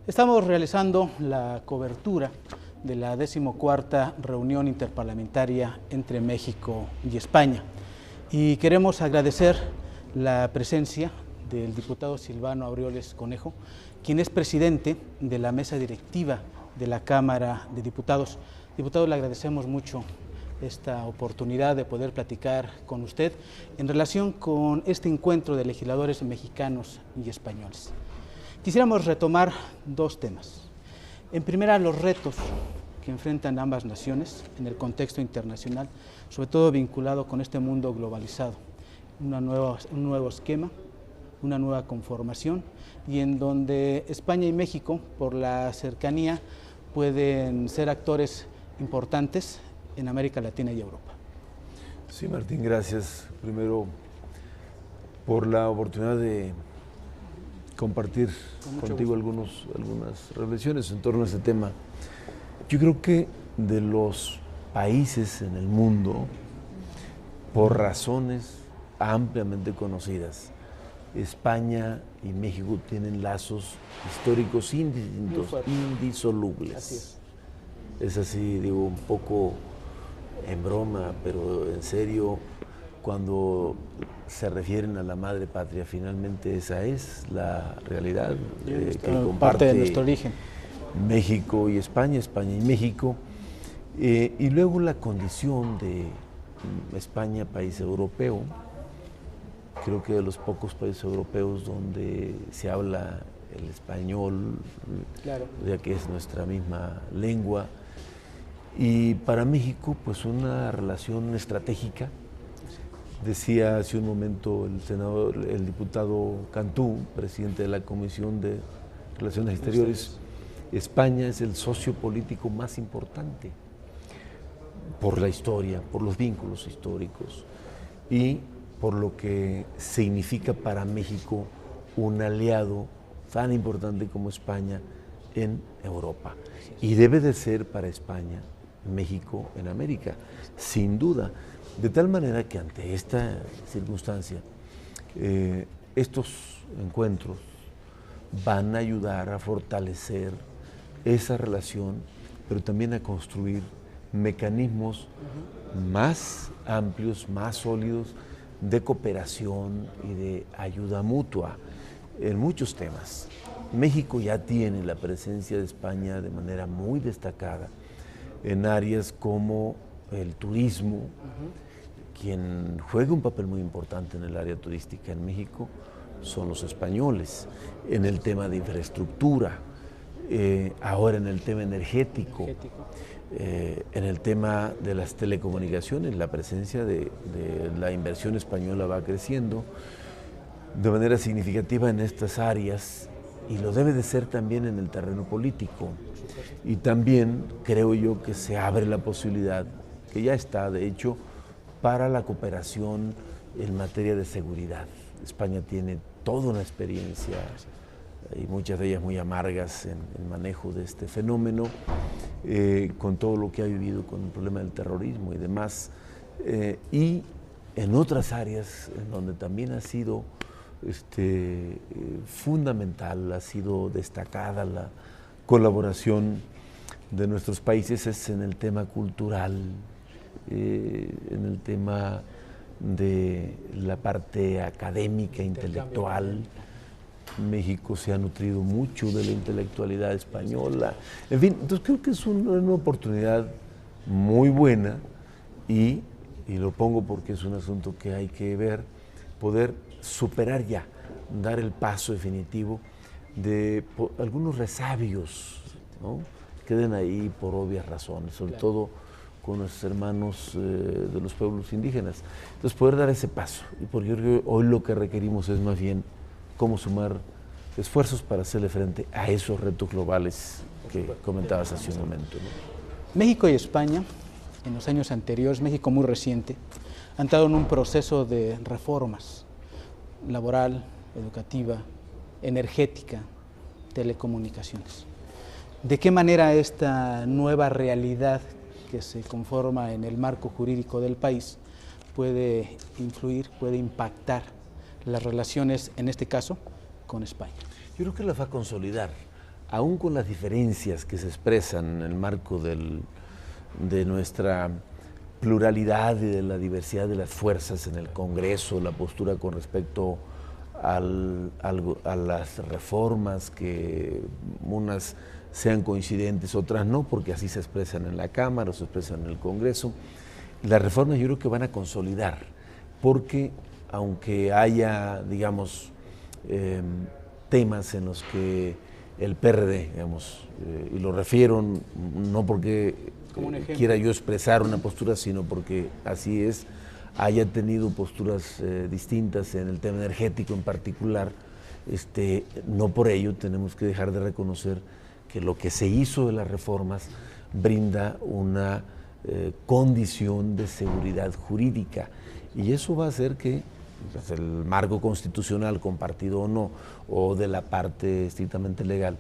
Estamos realizando la cobertura de la 14ª reunión interparlamentaria entre México y España y queremos agradecer la presencia del diputado Silvano Aureoles Conejo, quien es presidente de la mesa directiva de la Cámara de Diputados. Diputado, le agradecemos mucho esta oportunidad de poder platicar con usted en relación con este encuentro de legisladores mexicanos y españoles. Quisiéramos retomar dos temas. En primera, los retos que enfrentan ambas naciones en el contexto internacional, sobre todo vinculado con este mundo globalizado, un nuevo esquema, una nueva conformación, y en donde España y México, por la cercanía, pueden ser actores importantes en América Latina y Europa. Sí, Martín, gracias. Primero, por la oportunidad de compartir contigo algunas reflexiones en torno a este tema. Yo creo que de los países en el mundo, por razones ampliamente conocidas, España y México tienen lazos históricos indisolubles. Así es. Es así, digo, un poco en broma, pero en serio, cuando se refieren a la madre patria, finalmente esa es la realidad que comparte parte de nuestro origen. México y España, España y México, y luego la condición de España, país europeo. Creo que de los pocos países europeos donde se habla el español, Claro, ya que es nuestra misma lengua, y para México, pues una relación estratégica. Decía hace un momento el diputado Cantú, presidente de la Comisión de Relaciones Exteriores, España es el socio político más importante por la historia, por los vínculos históricos y por lo que significa para México un aliado tan importante como España en Europa. Y debe de ser para España México en América, sin duda. De tal manera que ante esta circunstancia, estos encuentros van a ayudar a fortalecer esa relación, pero también a construir mecanismos más amplios, más sólidos de cooperación y de ayuda mutua en muchos temas. México ya tiene la presencia de España de manera muy destacada en áreas como el turismo. Quien juega un papel muy importante en el área turística en México son los españoles, en el tema de infraestructura, ahora en el tema energético, en el tema de las telecomunicaciones. La presencia de la inversión española va creciendo de manera significativa en estas áreas y lo debe de ser también en el terreno político. Y también creo yo que se abre la posibilidad, que ya está de hecho, para la cooperación en materia de seguridad. España tiene toda una experiencia y muchas de ellas muy amargas en el manejo de este fenómeno, con todo lo que ha vivido con el problema del terrorismo y demás, y en otras áreas en donde también ha sido fundamental, ha sido destacada la colaboración de nuestros países, es en el tema cultural, en el tema de la parte académica, intelectual. México se ha nutrido mucho de la intelectualidad española. En fin, entonces creo que es una oportunidad muy buena y lo pongo porque es un asunto que hay que ver, poder superar ya, dar el paso definitivo de algunos resabios, ¿no? Queden ahí por obvias razones, sobre todo con nuestros hermanos de los pueblos indígenas. Entonces, poder dar ese paso. Y porque yo creo que hoy lo que requerimos es más bien cómo sumar esfuerzos para hacerle frente a esos retos globales que comentabas hace un momento, ¿no? México y España, en los años anteriores, México muy reciente, han estado en un proceso de reformas laboral, educativa, energética, telecomunicaciones. ¿De qué manera esta nueva realidad que se conforma en el marco jurídico del país puede influir, puede impactar las relaciones, en este caso, con España? Yo creo que las va a consolidar. aún con las diferencias que se expresan en el marco de nuestra pluralidad y de la diversidad de las fuerzas en el Congreso, la postura con respecto a las reformas, que unas sean coincidentes, otras no, porque así se expresan en la Cámara o se expresan en el Congreso. Las reformas yo creo que van a consolidar, porque aunque haya, digamos, temas en los que el PRD, digamos, y lo refiero no porque quiera yo expresar una postura, sino porque así es, haya tenido posturas distintas en el tema energético en particular, no por ello tenemos que dejar de reconocer que lo que se hizo de las reformas brinda una condición de seguridad jurídica, y eso va a hacer que pues, el marco constitucional, compartido o no, o de la parte estrictamente legal,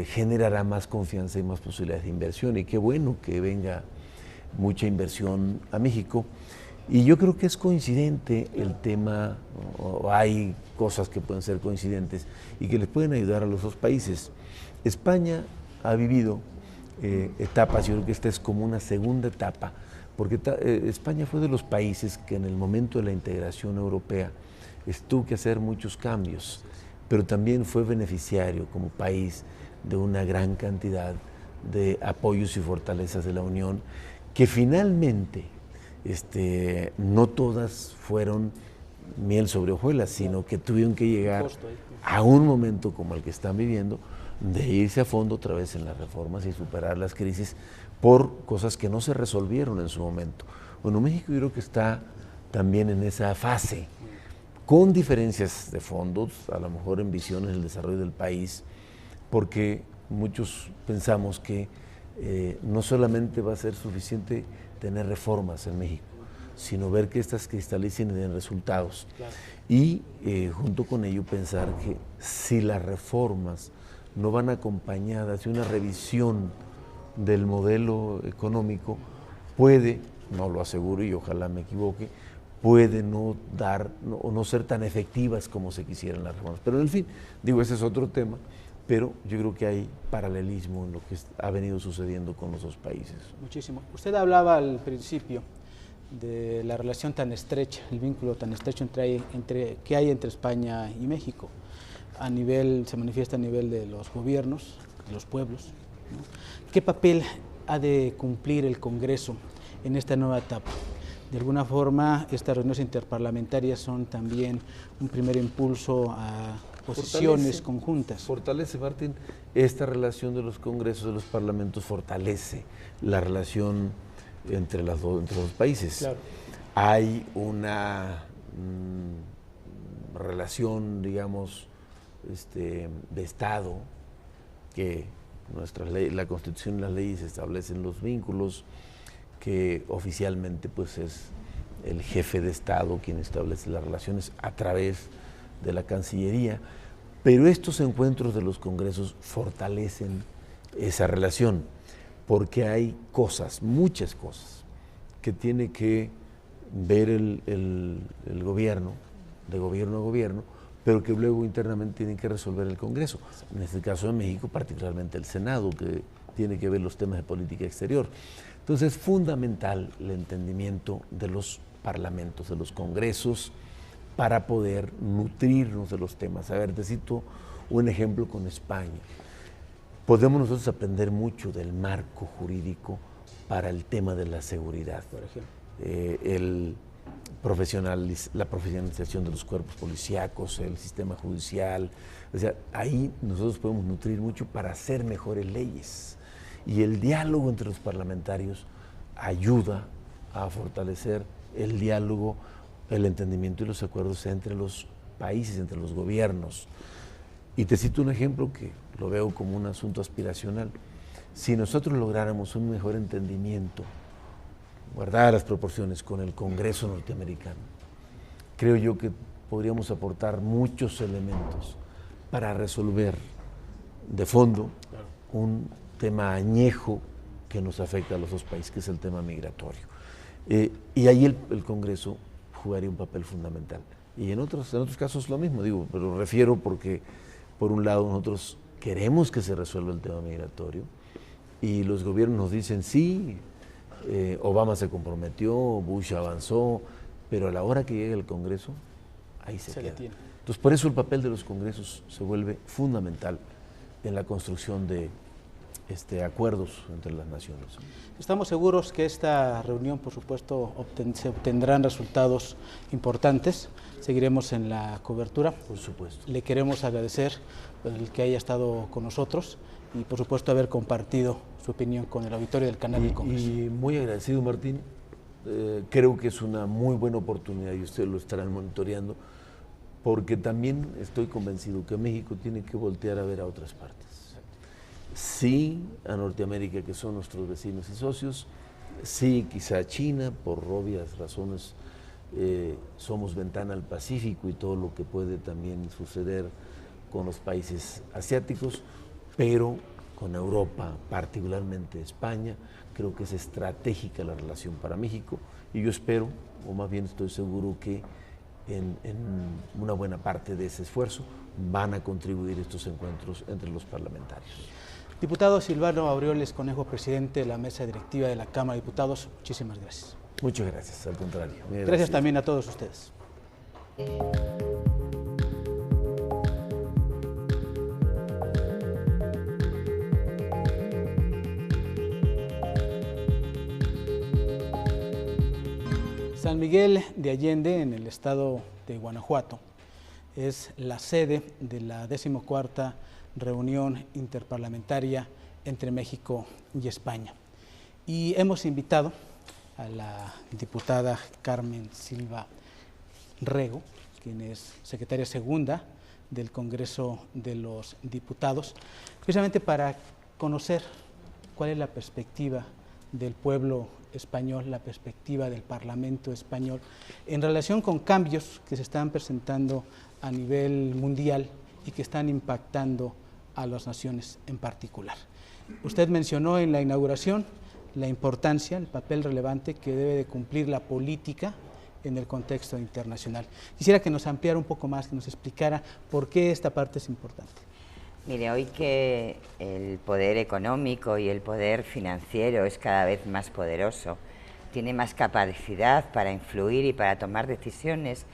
generará más confianza y más posibilidades de inversión, y qué bueno que venga mucha inversión a México. Y yo creo que es coincidente el tema, o hay cosas que pueden ser coincidentes y que les pueden ayudar a los dos países. España ha vivido etapas, yo creo que esta es como una segunda etapa, porque España fue de los países que en el momento de la integración europea tuvo que hacer muchos cambios, pero también fue beneficiario como país de una gran cantidad de apoyos y fortalezas de la Unión, que finalmente no todas fueron miel sobre hojuelas, sino que tuvieron que llegar a un momento como el que están viviendo, de irse a fondo otra vez en las reformas y superar las crisis por cosas que no se resolvieron en su momento. Bueno, México yo creo que está también en esa fase, con diferencias de fondos, a lo mejor en visiones del desarrollo del país, porque muchos pensamos que no solamente va a ser suficiente tener reformas en México, sino ver que estas cristalicen y den resultados. Claro. Y junto con ello pensar que si las reformas no van acompañadas de una revisión del modelo económico, puede, no lo aseguro y ojalá me equivoque, puede no dar o no ser tan efectivas como se quisieran las reformas. Pero en fin, digo, ese es otro tema, pero yo creo que hay paralelismo en lo que ha venido sucediendo con los dos países. Muchísimo. Usted hablaba al principio de la relación tan estrecha, el vínculo tan estrecho que hay entre España y México. Se manifiesta a nivel de los gobiernos, de los pueblos, ¿no? ¿Qué papel ha de cumplir el Congreso en esta nueva etapa? De alguna forma, estas reuniones interparlamentarias son también un primer impulso a posiciones conjuntas. Fortalece, Martín, esta relación de los congresos, de los parlamentos, fortalece la relación entre los dos países. Claro. Hay una relación, digamos, de Estado, que la Constitución y las leyes establecen los vínculos, que oficialmente pues es el jefe de Estado quien establece las relaciones a través de la Cancillería, pero estos encuentros de los congresos fortalecen esa relación, porque hay cosas, muchas cosas, que tiene que ver el gobierno, de gobierno a gobierno, pero que luego internamente tienen que resolver el Congreso. En este caso de México, particularmente el Senado, que tiene que ver los temas de política exterior. Entonces es fundamental el entendimiento de los parlamentos, de los congresos, para poder nutrirnos de los temas. A ver, te cito un ejemplo con España. Podemos nosotros aprender mucho del marco jurídico para el tema de la seguridad. Por ejemplo. La profesionalización de los cuerpos policíacos, el sistema judicial. O sea, ahí nosotros podemos nutrir mucho para hacer mejores leyes. Y el diálogo entre los parlamentarios ayuda a fortalecer el diálogo, el entendimiento y los acuerdos entre los países, entre los gobiernos. Y te cito un ejemplo que lo veo como un asunto aspiracional. Si nosotros lográramos un mejor entendimiento, guardadas las proporciones, con el Congreso norteamericano, creo yo que podríamos aportar muchos elementos para resolver de fondo un tema añejo que nos afecta a los dos países, que es el tema migratorio. Y ahí el Congreso jugaría un papel fundamental. Y en otros casos lo mismo, digo, pero refiero porque, por un lado, nosotros queremos que se resuelva el tema migratorio y los gobiernos nos dicen sí, Obama se comprometió, Bush avanzó, pero a la hora que llegue el Congreso, ahí se queda. detiene. Entonces, por eso el papel de los congresos se vuelve fundamental en la construcción de acuerdos entre las naciones. Estamos seguros que esta reunión, por supuesto, se obtendrán resultados importantes. Seguiremos en la cobertura. Por supuesto. Le queremos agradecer el que haya estado con nosotros y, por supuesto, haber compartido su opinión con el auditorio del canal del Congreso. Y muy agradecido, Martín. Creo que es una muy buena oportunidad y ustedes lo estarán monitoreando, porque también estoy convencido que México tiene que voltear a ver a otras partes. Sí, a Norteamérica, que son nuestros vecinos y socios, sí, quizá a China, por obvias razones, somos ventana al Pacífico y todo lo que puede también suceder con los países asiáticos, pero con Europa, particularmente España, creo que es estratégica la relación para México y yo espero, o más bien estoy seguro que en una buena parte de ese esfuerzo van a contribuir estos encuentros entre los parlamentarios. Diputado Silvano Aureoles Conejo, presidente de la mesa directiva de la Cámara de Diputados, muchísimas gracias. Muchas gracias, al contrario. Gracias también a todos ustedes. San Miguel de Allende, en el estado de Guanajuato, es la sede de la 14ª reunión interparlamentaria entre México y España. Y hemos invitado a la diputada Carmen Silva Rego, quien es secretaria segunda del Congreso de los Diputados, precisamente para conocer cuál es la perspectiva del pueblo español, la perspectiva del Parlamento español en relación con cambios que se están presentando a nivel mundial y que están impactando a las naciones en particular. Usted mencionó en la inauguración la importancia, el papel relevante que debe de cumplir la política en el contexto internacional. Quisiera que nos ampliara un poco más, que nos explicara por qué esta parte es importante. Mire, hoy que el poder económico y el poder financiero es cada vez más poderoso, tiene más capacidad para influir y para tomar decisiones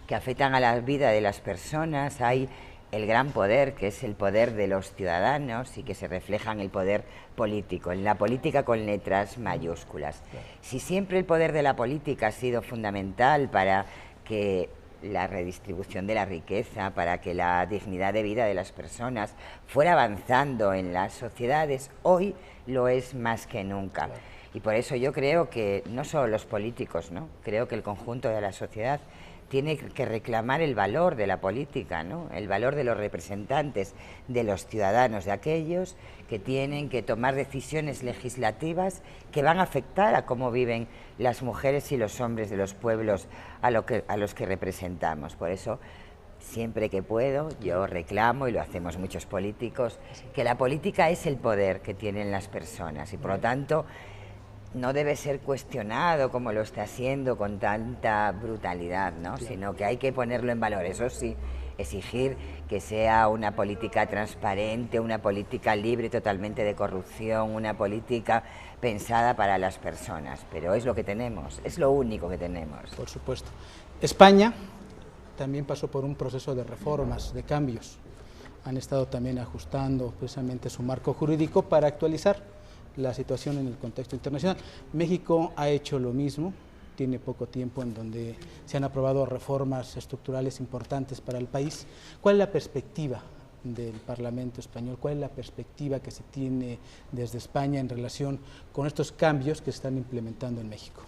que afectan a la vida de las personas, hay el gran poder, que es el poder de los ciudadanos y que se refleja en el poder político, en la política con letras mayúsculas. Si siempre el poder de la política ha sido fundamental para que la redistribución de la riqueza, para que la dignidad de vida de las personas fuera avanzando en las sociedades, hoy lo es más que nunca. Y por eso yo creo que no solo los políticos, ¿no? Creo que el conjunto de la sociedad tiene que reclamar el valor de la política, ¿no? El valor de los representantes, de los ciudadanos, de aquellos que tienen que tomar decisiones legislativas que van a afectar a cómo viven las mujeres y los hombres de los pueblos a los que representamos. Por eso, siempre que puedo, yo reclamo, y lo hacemos muchos políticos, que la política es el poder que tienen las personas y por lo tanto no debe ser cuestionado como lo está haciendo con tanta brutalidad, ¿no? Sino que hay que ponerlo en valor. Eso sí, exigir que sea una política transparente, una política libre totalmente de corrupción, una política pensada para las personas. Pero es lo que tenemos, es lo único que tenemos. Por supuesto. España también pasó por un proceso de reformas, de cambios. Han estado también ajustando precisamente su marco jurídico para actualizar la situación en el contexto internacional. México ha hecho lo mismo, tiene poco tiempo en donde se han aprobado reformas estructurales importantes para el país. ¿Cuál es la perspectiva del Parlamento español? ¿Cuál es la perspectiva que se tiene desde España en relación con estos cambios que se están implementando en México?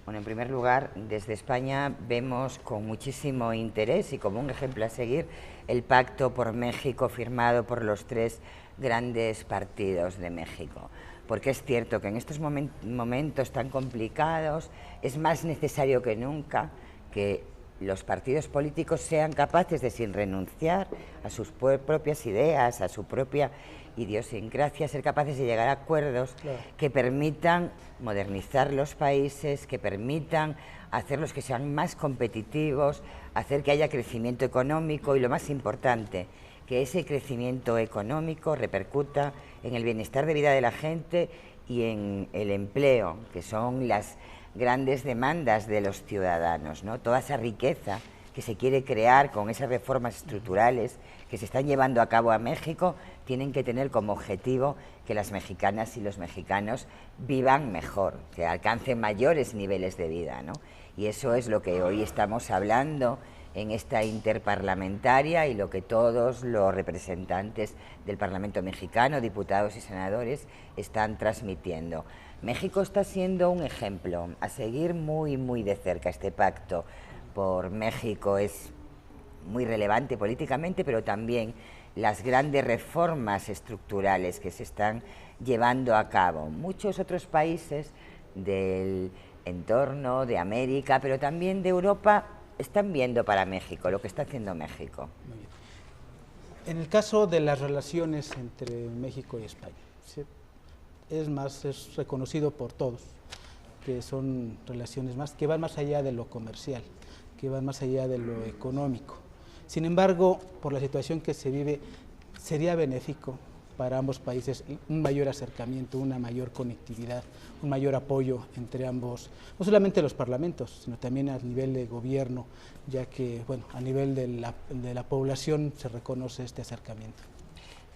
Bueno, en primer lugar, desde España vemos con muchísimo interés y como un ejemplo a seguir el Pacto por México firmado por los 3 grandes partidos de México. Porque es cierto que en estos momentos tan complicados es más necesario que nunca que los partidos políticos sean capaces de, sin renunciar a sus propias ideas, a su propia idiosincrasia, ser capaces de llegar a acuerdos que permitan modernizar los países, que permitan hacerlos que sean más competitivos, hacer que haya crecimiento económico y, lo más importante, que ese crecimiento económico repercuta en el bienestar de vida de la gente y en el empleo, que son las grandes demandas de los ciudadanos, ¿no? Toda esa riqueza que se quiere crear con esas reformas estructurales que se están llevando a cabo a México, tienen que tener como objetivo que las mexicanas y los mexicanos vivan mejor, que alcancen mayores niveles de vida, ¿no? Y eso es lo que hoy estamos hablando en esta interparlamentaria y lo que todos los representantes del Parlamento mexicano, diputados y senadores, están transmitiendo. México está siendo un ejemplo a seguir muy de cerca. Este pacto por México es muy relevante políticamente, pero también las grandes reformas estructurales que se están llevando a cabo. Muchos otros países del entorno de América, pero también de Europa, están viendo para México lo que está haciendo México. Muy bien. En el caso de las relaciones entre México y España, es reconocido por todos que son relaciones que van más allá de lo comercial, que van más allá de lo económico. Sin embargo, por la situación que se vive, sería benéfico para ambos países un mayor acercamiento, una mayor conectividad, un mayor apoyo entre ambos, no solamente los parlamentos, sino también a nivel de gobierno, ya que, bueno, a nivel de la población se reconoce este acercamiento.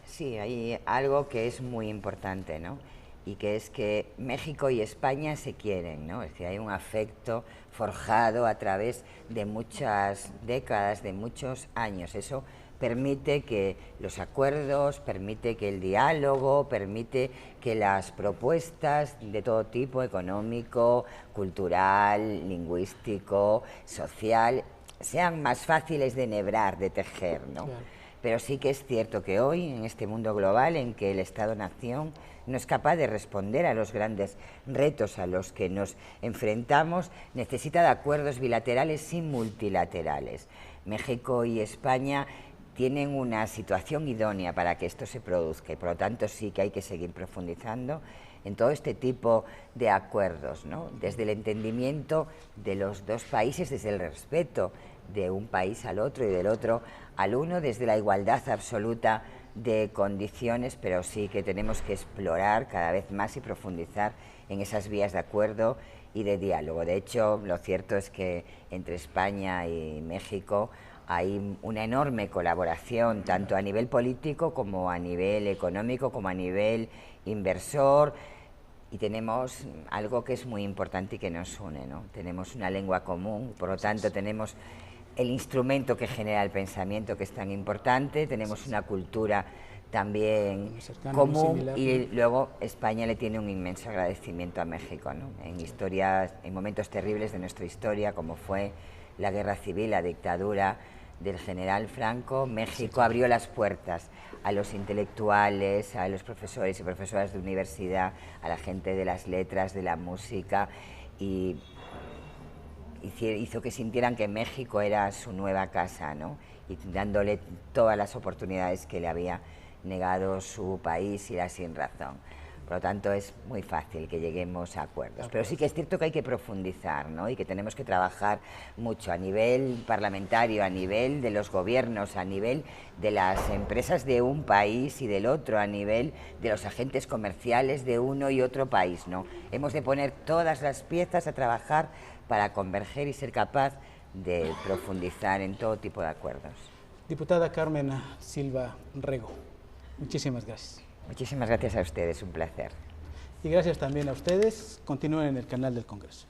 Sí, hay algo que es muy importante, ¿no? Y que es que México y España se quieren, ¿no? Es decir, hay un afecto forjado a través de muchas décadas, de muchos años. Eso permite que los acuerdos, permite que el diálogo, permite que las propuestas de todo tipo, económico, cultural, lingüístico, social, sean más fáciles de enhebrar, de tejer, ¿no? Claro. Pero sí que es cierto que hoy, en este mundo global en que el Estado-Nación no es capaz de responder a los grandes retos a los que nos enfrentamos, necesita de acuerdos bilaterales y multilaterales. México y España tienen una situación idónea para que esto se produzca y por lo tanto sí que hay que seguir profundizando en todo este tipo de acuerdos, ¿no? Desde el entendimiento de los dos países, desde el respeto de un país al otro y del otro al uno, desde la igualdad absoluta de condiciones, pero sí que tenemos que explorar cada vez más y profundizar en esas vías de acuerdo y de diálogo. De hecho, lo cierto es que entre España y México hay una enorme colaboración, tanto a nivel político como a nivel económico, como a nivel inversor, y tenemos algo que es muy importante y que nos une, ¿no? Tenemos una lengua común, por lo tanto tenemos el instrumento que genera el pensamiento, que es tan importante, tenemos una cultura también común y luego España le tiene un inmenso agradecimiento a México, ¿no? En historias, en momentos terribles de nuestra historia, como fue la guerra civil, la dictadura del general Franco, México abrió las puertas a los intelectuales, a los profesores y profesoras de universidad, a la gente de las letras, de la música, y hizo que sintieran que México era su nueva casa, ¿no? Y dándole todas las oportunidades que le había negado su país y la sin razón. Por lo tanto, es muy fácil que lleguemos a acuerdos. Pero sí que es cierto que hay que profundizar, ¿no? Y que tenemos que trabajar mucho a nivel parlamentario, a nivel de los gobiernos, a nivel de las empresas de un país y del otro, a nivel de los agentes comerciales de uno y otro país, ¿no? Hemos de poner todas las piezas a trabajar para converger y ser capaz de profundizar en todo tipo de acuerdos. Diputada Carmen Silva Rego, muchísimas gracias. Muchísimas gracias a ustedes, un placer. Y gracias también a ustedes. Continúen en el canal del Congreso.